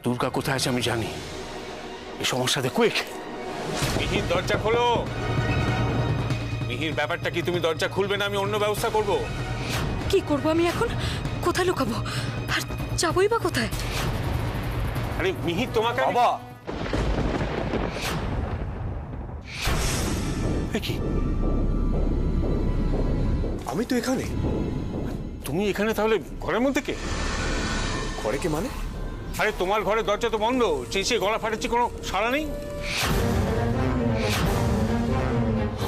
দুর্গা কোথায় আছে আমি জানি। এই সমস্যাতে কুইক মিহির দরজা খোলো। মিহির ব্যাপারটা কি, তুমি দরজা খুলবে না আমি অন্য ব্যবস্থা করব। কি করবো আমি এখন? কোথায় লুকাবো? আর যাবোই বা কোথায়? আরে মিহির তোমাকে বাবা কি? আমি তো এখানে। তুমি এখানে তাহলে ঘরের মধ্যে কে? ঘরে কে মানে? আরে তোমার ঘরের দরজা তো বন্ধ, চেঁচিয়ে গলা ফাটাচ্ছি, কোনো সাড়া নেই।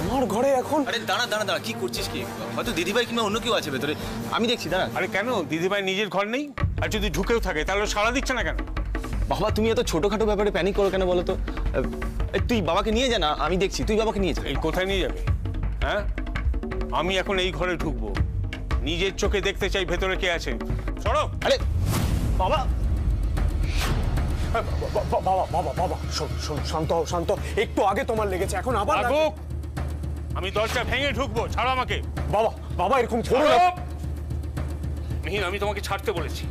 আমার ঘরে এখন? আরে দাঁড়া দাঁড়া দাঁড়া, কি করছিস কি? হয়তো দিদিভাই কিংবা অন্য কেউ আছে ভেতরে, আমি দেখছি, দাঁড়া। আরে কেন, দিদিভাই নিজের ঘর নেই? আর যদি ঢুকেও থাকে তাহলে সাড়া দিচ্ছে না কেন? বাবা তুমি এত ছোটখাটো ব্যাপারে প্যানিক করো কেন বলো তো? তুই বাবাকে নিয়ে যা না, আমি দেখছি, তুই বাবাকে নিয়ে যা। এই কোথায় নিয়ে যাবে? হ্যাঁ, আমি এখন এই ঘরে ঢুকবো, নিজের চোখে দেখতে চাই ভেতরে কে আছে। সরো। আরে বাবা বাবা বাবা বাবা শোন, শান্ত হও, শান্ত। একটু আগে তোমার লেগেছে, এখন আবার লাগুক। আমি দরজা ভেঙে ঢুকবো, ছাড়ো আমাকে। বাবা বাবা এরকম করো না। মিহির, আমি তোমাকে ছাড়তে বলেছি।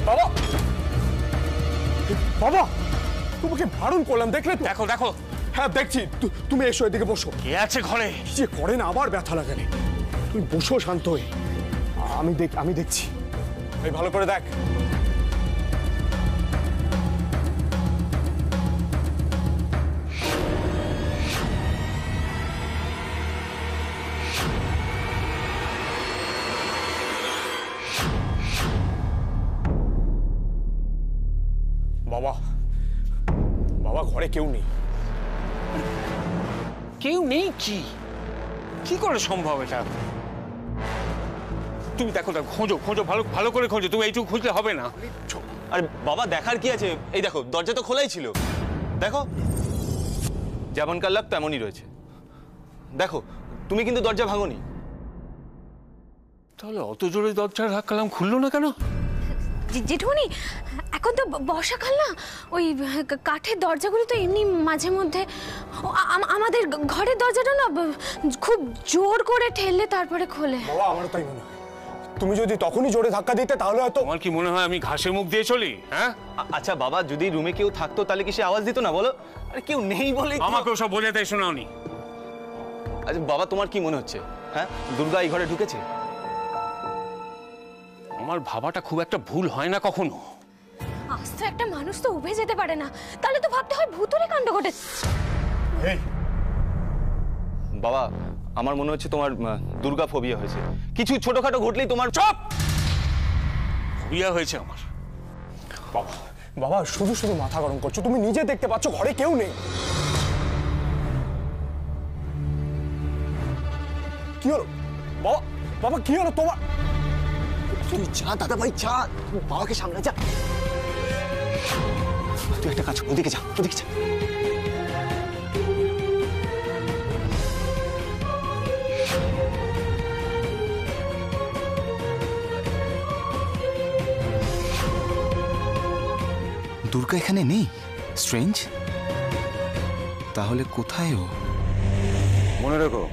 বাবা বাবা তোমাকে বারণ করলাম, দেখলে তো? দেখো দেখো। হ্যাঁ দেখছি। তুমি এসো, এদিকে বসো। কে আছে ঘরে? কি যে করে না, আবার ব্যথা লাগালে। তুমি বসো শান্ত হয়ে, আমি দেখছি। এই ভালো করে দেখ। বাবা বাবা ঘরে কেউ নেই। কেউ নেই? কি করে সম্ভব এটা? তুমি দেখো, খোঁজো খোঁজো, ভালো করে খোঁজো। তুমি এইটুকু খুঁজলে হবে না। আরে বাবা দেখার কি আছে? এই দেখো দরজা তো খোলাই ছিল, দেখো যেমনকার লাগ তেমনই রয়েছে। দেখো তুমি কিন্তু দরজা ভাঙোনি। তাহলে অত জোরে দরজা ধাক্কালাম, খুললো না কেন? জেঠুমনি, এখন তো বর্ষাকাল না, ওই কাঠের দরজাগুলো তো এমনি মাঝে মধ্যে, আমাদের ঘরের দরজাটা না খুব জোর করে ঠেললে তারপরে খোলে। বাবা আমারও তাই মনে হয়। তুমি যদি তখনই জোরে ধাক্কা দিতে তাহলে হয়তো। তোমার কি মনে হয় আমি ঘাসে মুখ দিয়ে চলি? হ্যাঁ আচ্ছা বাবা, যদি রুমে কেউ থাকতো তাহলে কি সে আওয়াজ দিত না বলো? আরে কেউ নেই বলে আমাকে ওসব বোঝাতে শোনাওনি। আচ্ছা বাবা তোমার কি মনে হচ্ছে? হ্যাঁ, দুর্গা এই ঘরে ঢুকেছে? আমার ভাবাটা খুব একটা ভুল হয় না কখনো। আস্ত একটা মানুষ তো উবে যেতে পারে না, তাহলে তো ভাবতে হয় ভূতুরে কাণ্ড ঘটেছে। বাবা আমার মনে হচ্ছে তোমার দুর্গা ফোবিয়া হয়েছে। কিছু ছোটখাটো ঘটলেই তোমার চুপ! ফোবিয়া হয়েছে আমার? বাবা বাবা শুধু শুধু মাথা গরম করছো। তুমি নিজে দেখতে পাচ্ছ ঘরে কেউ নেই। কি হলো বাবা? বাবা কি হলো তোমার? তুই যা দাদা ভাই, যা বাবাকে সামনে যা। তুই একটা কাজ, ওদিকে যা, ওদিকে যা। দুর্গা এখানে নেই? স্ট্রেঞ্জ। তাহলে কোথায় ও? মনে রেখো,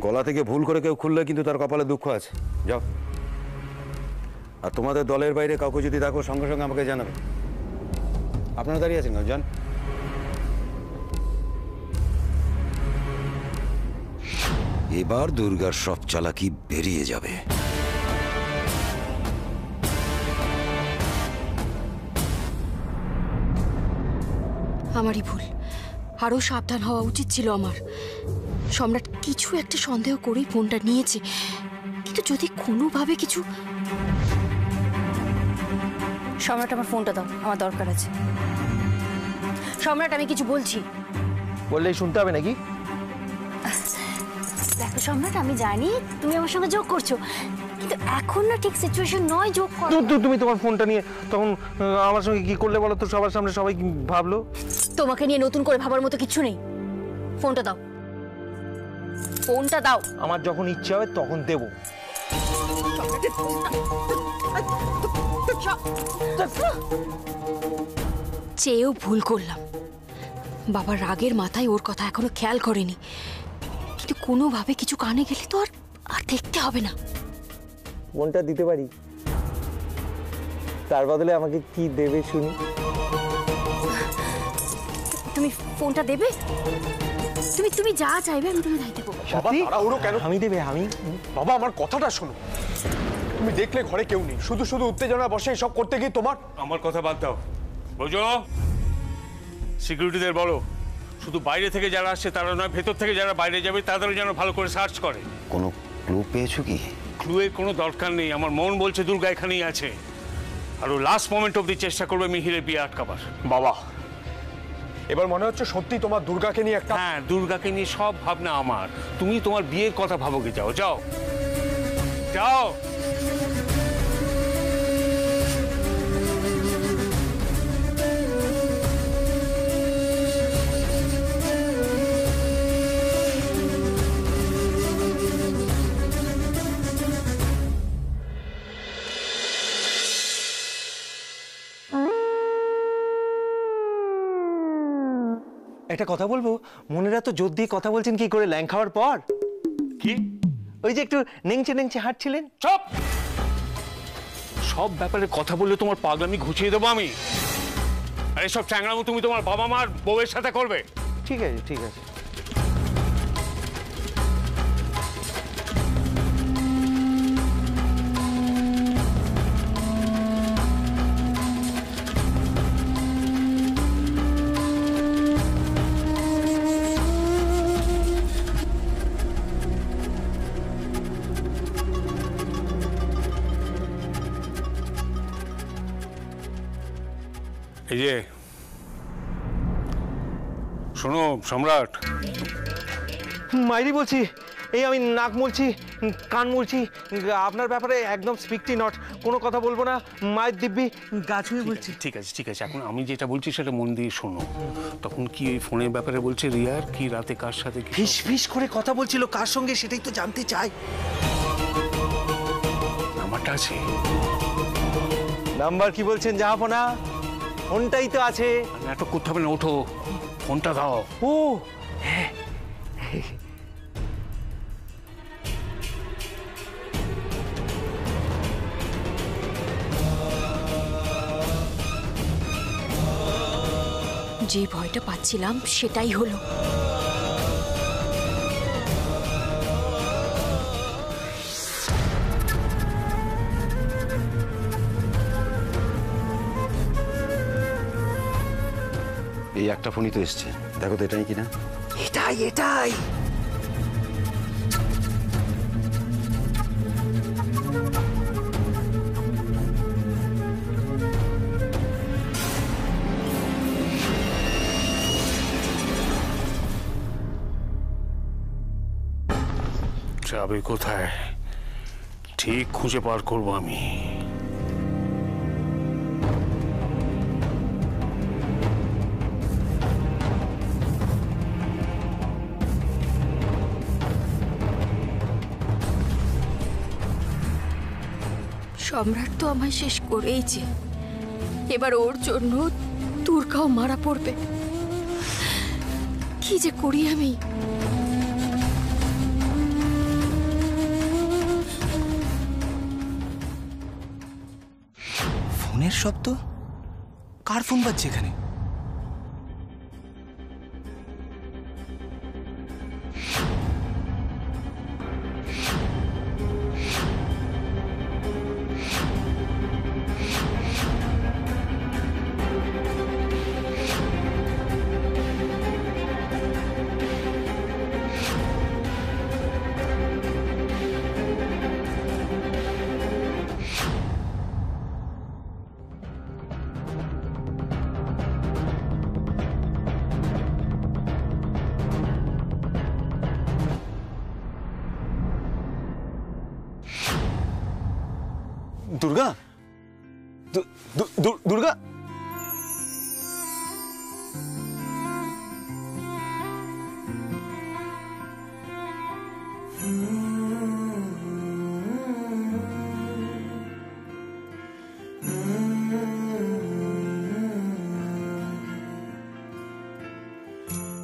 গলা থেকে ভুল করে কেউ খুললে কিন্তু তার কপালে দুঃখ আছে। যাও। আর তোমাদের দলের বাইরে কাউকে যদি দেখো সঙ্গে সঙ্গে আমাকে জানাবে। আপনারা দাঁড়িয়ে আছেন না, যান। এবার দুর্গার সব চালাকি বেরিয়ে যাবে। আমারই ভুল, আরো সাবধান হওয়া উচিত ছিল আমার। সম্রাট কিছু একটা সন্দেহ করেই ফোনটা নিয়েছে, কিন্তু যদি কোনোভাবে কিছু। সম্রাট আমার ফোনটা দাও, আমার দরকার আছে। সম্রাট আমি কিছু বলছি। বললেই শুনতে হবে নাকি? দেখো সম্রাট, আমি জানি তুমি আমার সঙ্গে যোগ করছো, কিন্তু এখন না ঠিক সিচুয়েশন নয় যোগ করা। তুমি তোমার ফোনটা নিয়ে তখন আমার সঙ্গে কি করলে বলো তো? সবার সামনে সবাই কি ভাবলো? তোমাকে নিয়ে নতুন করে ভাবার মতো কিছু নেই। ফোনটা দাও, ফোনটা দাও। আমার যখন ইচ্ছে হবে তখন দেবো। চেয়েও ভুল করলাম। বাবার রাগের মাথায় ওর কথা এখনো খেয়াল করেনি, কিন্তু কোনোভাবে কিছু কানে গেলে তো আর দেখতে হবে না। ফোনটা দিতে পারি, তার বদলে আমাকে কি দেবে শুনি? তুমি ফোনটা দেবে? তুমি তুমি যা চাইবে আমি তুমি তাই দেবো। বাবা তাড়াহুড়ো কেন? আমি দেবে? আমি বাবা আমার কথাটা শোনো। তুমি দেখলে ঘরে কেউ নেই, শুধু শুধু উত্তেজনা বসে সব করতে গিয়ে তোমার। আমার কথা বাদ দাও, বুঝো? সিকিউরিটিদের বলো শুধু বাইরে থেকে যারা আসছে তারা নয়, ভেতর থেকে যারা বাইরে যাবে তাদেরও যেন ভালো করে সার্চ করে। কোনো ক্লু পেয়েছো কি? ক্লুয়ের কোনো দরকার নেই, আমার মন বলছে দুর্গা এখানেই আছে। আর ও লাস্ট মোমেন্ট অবধি চেষ্টা করবে মিহিরের বিয়ে আটকাবার। বাবা এবার মনে হচ্ছে সত্যি তোমার দুর্গাকে নিয়ে একটা। হ্যাঁ, দুর্গাকে নিয়ে সব ভাবনা আমার। তুমি তোমার বিয়ের কথা ভাবোগে, যাও যাও যাও। একটা কথা বলবো, মনের এত জোর দিয়ে কথা বলছেন কি করে ল্যাং খাওয়ার পর? কি? ওই যে একটু নেংচে নেংচে হাঁটছিলেন। চুপ! সব ব্যাপারে কথা বললে তোমার পাগলামি ঘুচিয়ে দেবো আমি। আর এসব চ্যাংড়ামো তুমি তোমার বাবা মার বউয়ের সাথে করবে? ঠিক আছে ঠিক আছে। এই যে শোনো সম্রাট, মাইরি বলছি, এই আমি নাক মুলছি, কান মুলছি, আপনার ব্যাপারে একদম স্পিকটি নট, কোনো কথা বলবো না, মায়ের দিব্যি গা ছুঁয়ে বলছি। ঠিক আছে ঠিক আছে, এখন আমি যেটা বলছি সেটা মন দিয়ে শোনো। তখন কি ওই ফোনের ব্যাপারে বলছে রিয়ার, কি রাতে কার সাথে কি ফিস ফিস করে কথা বলছিল, কার সঙ্গে সেটাই তো জানতে চাই। নাম্বারটা আছে? নাম্বার কি বলছেন জাহাপনা, ফোনটাই তো আছে। নাটক করতে হবে না, ওঠো ফোনটা দাও। ও যে ভয়টা পাচ্ছিলাম সেটাই হলো। এই একটা ফোনই তো এসছে, দেখো তো এটাই কিনা। এটাই এটাই। যাবে কোথায় ঠিক খুঁজে পার করবো আমি। সম্রাট তো আমায় শেষ করেইছে, এবার ওর জন্য দুর্গাও মারা পড়বে। কি যে করি আমি। ফোনের শব্দ? কার ফোন বাজছে এখানে? দুর্গা, দুর্গা,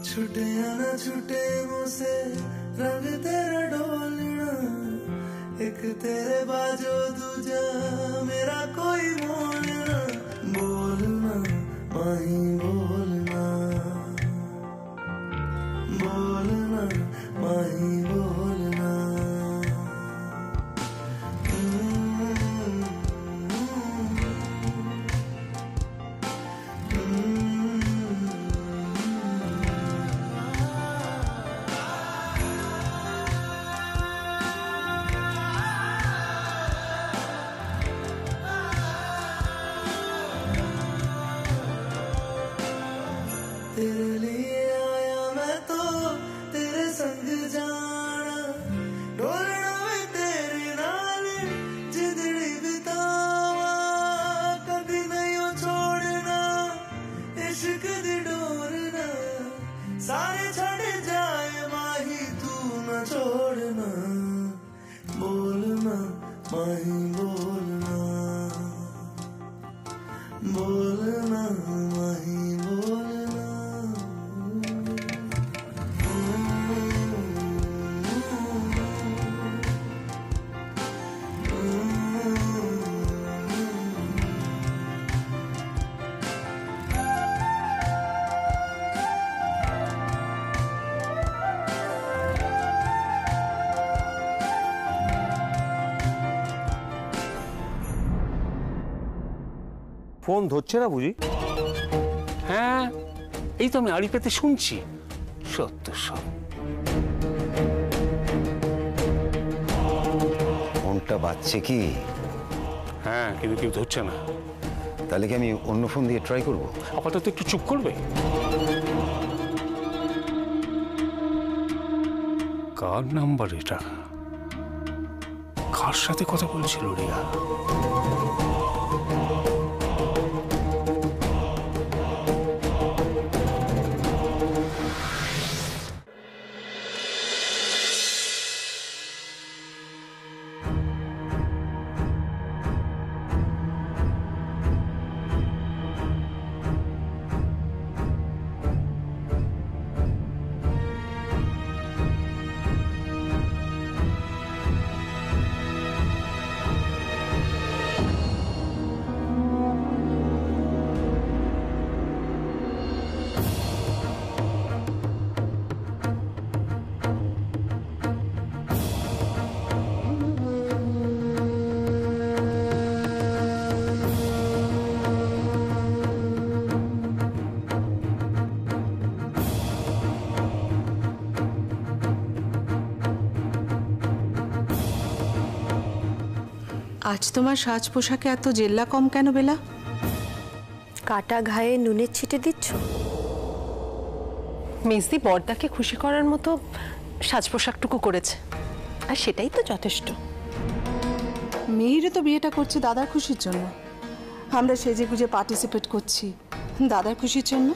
छुटे या ना छुटे मुझसे रंग तेरा डोलना एक तेरे बाजो दूजा मेरा कोई मोल ना बोलना माही बोलना बोलना माही बोलना तेरे लिए आया मैं तो तेरे संग जाना डोलना में तेरे नाल जिंदड़ी बितावा कभी नहीं हो छोड़ना इश्क दी डोरना सारे छड़ जाए माही तू न छोड़ना बोलना माही बोलना बोलना माही बोलना ফোন ধরছে না বুঝি? হ্যাঁ, এই তো আমি আড়ি পেতে শুনছি। সত্য সব। ফোনটা বাজছে কি? হ্যাঁ, কিন্তু কেউ ধরছে না। তাহলে কি আমি অন্য ফোন দিয়ে ট্রাই করব? আপাতত একটু চুপ করবে? কার নাম্বার এটা? কার সাথে কথা বলছিল রিয়া? আজ তোমার সাজ পোশাকে এত জেল্লা কম কেন বেলা? কাটা ঘায়ে নুনের ছিটে দিচ্ছ? মেজদি বড়দাকে খুশি করার মতো সাজ পোশাকটুকু করেছে, আর সেটাই তো যথেষ্ট। মেহিরে তো বিয়েটা করছে দাদার খুশির জন্য, আমরা সেজে গুজে পার্টিসিপেট করছি দাদার খুশির জন্য।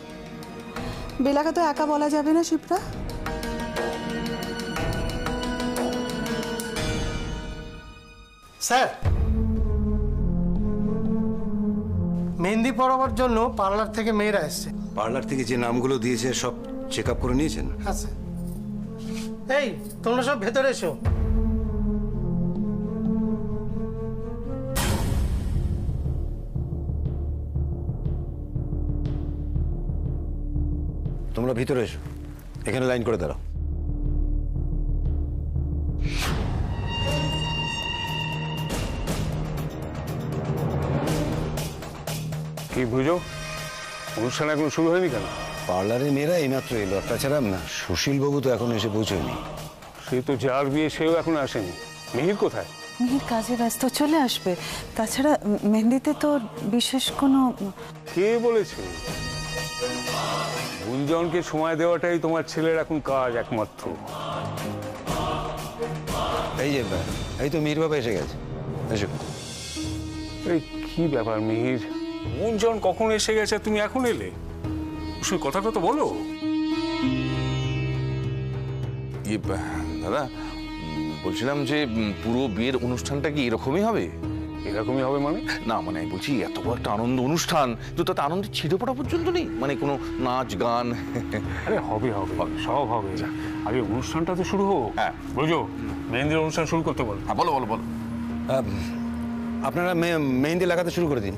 বেলাকে তো একা বলা যাবে না শিপ্রা। স্যার, মেহেন্দি পড়াবার জন্য পার্লার থেকে মেয়েরা এসছে। পার্লার থেকে যে নামগুলো দিয়েছে সব চেক আপ করে নিয়েছেন? হ্যাঁ স্যার। এই তোমরা সব ভেতরে এসো। তোমরা ভিতরে এসো, এখানে লাইন করে দাঁড়াও। কি বুঝো, অনুষ্ঠান এখন শুরু হয়নি কেন? পার্লারে মেয়েরা এইমাত্র এলো, তাছাড়া না সুশীল বাবু তো এখন এসে পৌঁছয়নি। সে তো যার বিয়ে সেও এখন আসেনি। মিহির কোথায়? মিহির কাজে ব্যস্ত, চলে আসবে। তাছাড়া মেহেন্দিতে তো বিশেষ কোনো... কে বলেছে? গুঞ্জনকে সময় দেওয়াটাই তোমার ছেলের এখন কাজ একমাত্র। এই যে এই তো মিহির বাবা এসে গেছে, এসো। এই কি ব্যাপার মিহির, গুঞ্জন কখন এসে গেছে, তুমি এখন এলে? সে কথাটা তো বলো। দাদা বলছিলাম যে পুরো বিয়ের অনুষ্ঠানটা কি এরকমই হবে? এরকমই হবে মানে? না মানে আমি বলছি এত বড় একটা আনন্দ অনুষ্ঠান, তো তাতে আনন্দে ছিঁড়ে পড়া পর্যন্ত নেই, মানে কোনো নাচ গান? আরে হবে হবে, সব হবে। আগে অনুষ্ঠানটা তো শুরু হোক। হ্যাঁ বুঝো, মেহেন্দির অনুষ্ঠান শুরু করতে বলো। হ্যাঁ বলো বলো বলো। আপনারা মেহেন্দি লাগাতে শুরু করে দিন।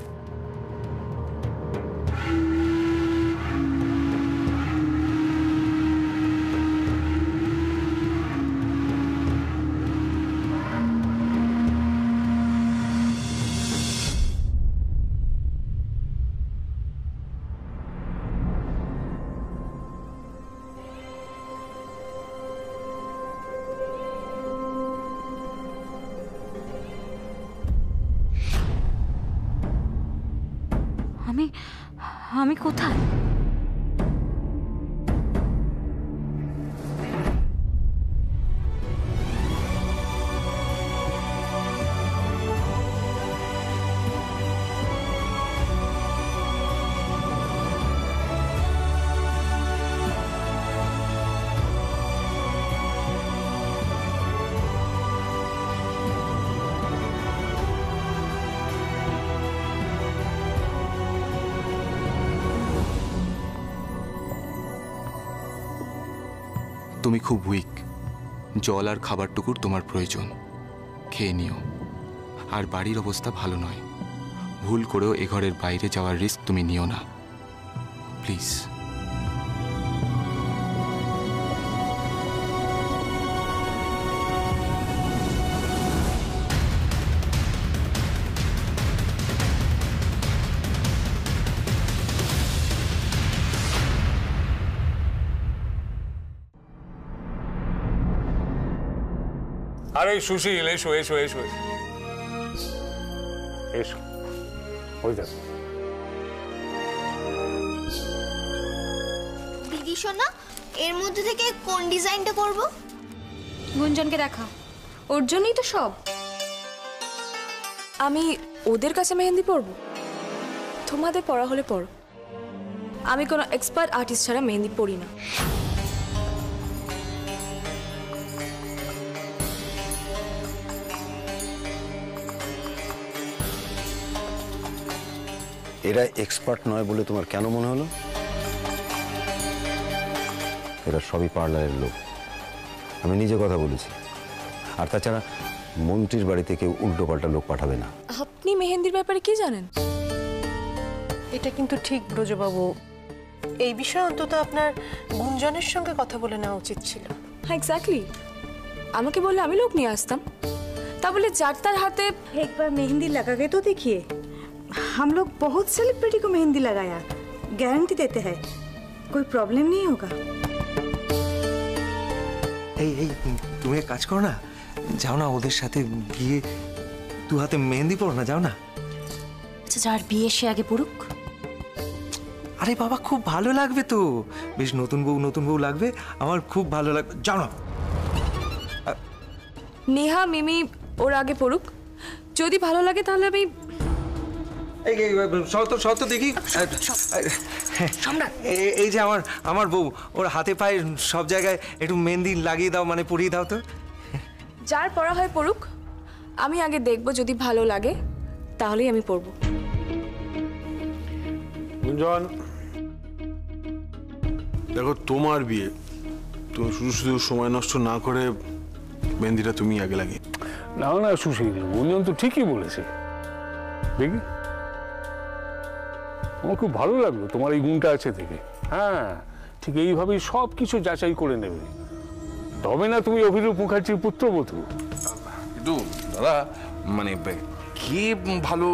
আমি কোথায়? তুমি খুব উইক, জল আর খাবারটুকুর তোমার প্রয়োজন, খেয়ে নিও। আর বাড়ির অবস্থা ভালো নয়, ভুল করেও এ ঘরের বাইরে যাওয়ার রিস্ক তুমি নিও না, প্লিজ। আরে সুশীল, এসো এসো এসো এসো। ওই দেখো দিদি সোনা, এর মধ্যে থেকে কোন ডিজাইনটা করব? গুঞ্জনকে দেখা, ওর জন্যই তো সব। আমি ওদের কাছে মেহেন্দি পরবো? তোমাদের পড়া হলে পড়ো, আমি কোনো এক্সপার্ট আর্টিস্ট ছাড়া মেহেন্দি পরি না। এরা এক্সপার্ট নয় বলে তোমার কেন মনে হলো? এরা সবই পার্লারের লোক, আমি নিজে কথা বলেছি। আর তাছাড়া মন্ত্রীর বাড়িতে কেউ উল্টো পাল্টা লোক পাঠাবে না। আপনি মেহেন্দির ব্যাপারে কি জানেন? এটা কিন্তু ঠিক ব্রজবাবু, এই বিষয়ে অন্তত আপনার গুঞ্জনের সঙ্গে কথা বলে নেওয়া উচিত ছিল। হ্যাঁ এক্স্যাক্টলি, আমাকে বললে আমি লোক নিয়ে আসতাম। তা বলে যার তার হাতে एक बार मेहंदी लगा के तो देखिए, हम लोग बहुत सेलिब्रिटी को मेहंदी लगाया, गारंटी देते हैं कोई प्रॉब्लम नहीं होगा। এই এই তুমি এক কাজ করো না, যাও না ওদের সাথে গিয়ে দু হাতে মেহেন্দি পড়ো না, যাও না। আচ্ছা যার বিয়ে সে আগে পড়ুক। আরে বাবা খুব ভালো লাগবে তো, বেশ নতুন বউ লাগবে, আমার খুব ভালো লাগবে, যাও না। নেহা মিমি ওর আগে পড়ুক, যদি ভালো লাগে তাহলে আমি শত দেখি। এই যে আমার বউ, ওর হাতে পায়ে সব জায়গায় একটু মেহেন্দি লাগিয়ে দাও, মানে পরিয়ে দাও তো। যার পড়া হয় পড়ুক, আমি আগে দেখবো, যদি ভালো লাগে তাহলেই আমি পড়বো। গুঞ্জন, দেখো তোমার বিয়ে, তুমি শুধু শুধু সময় নষ্ট না করে মেহেন্দিটা তুমি আগে লাগিয়ে। না না সুশীল, গুঞ্জন তো ঠিকই বলেছে। দেখি, আমার খুব ভালো লাগলো তোমার এই গুণটা আছে থেকে। হ্যাঁ, ঠিক এইভাবেই সব কিছু যাচাই করে নেবে, তবে না তুমি অভিরূপ মুখার্জির পুত্রবধূ। কিন্তু দাদা, মানে কে ভালো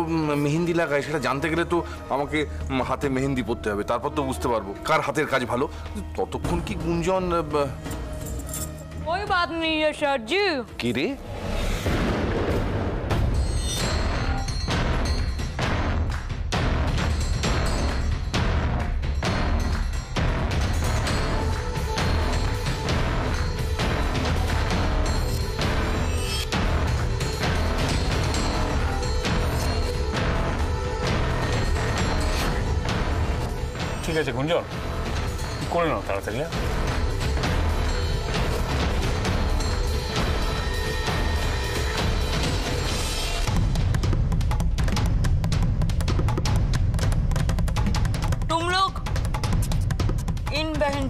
মেহেন্দি লাগায় সেটা জানতে গেলে তো আমাকে হাতে মেহেন্দি পরতে হবে, তারপর তো বুঝতে পারবো কার হাতের কাজ ভালো। ততক্ষণ কি গুঞ্জন? कोई बात नहीं है सर जी। কি রে? ঠিক আছে গুঞ্জন, করে নাও তাড়াতাড়ি।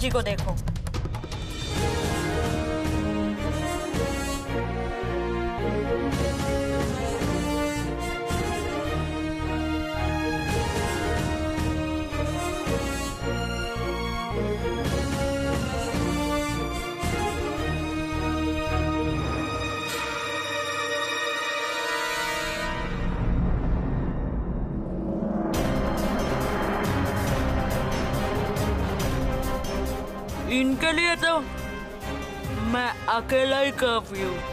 जी को देखो। इनके लिए तो मैं अकेला ही काफी हूँ।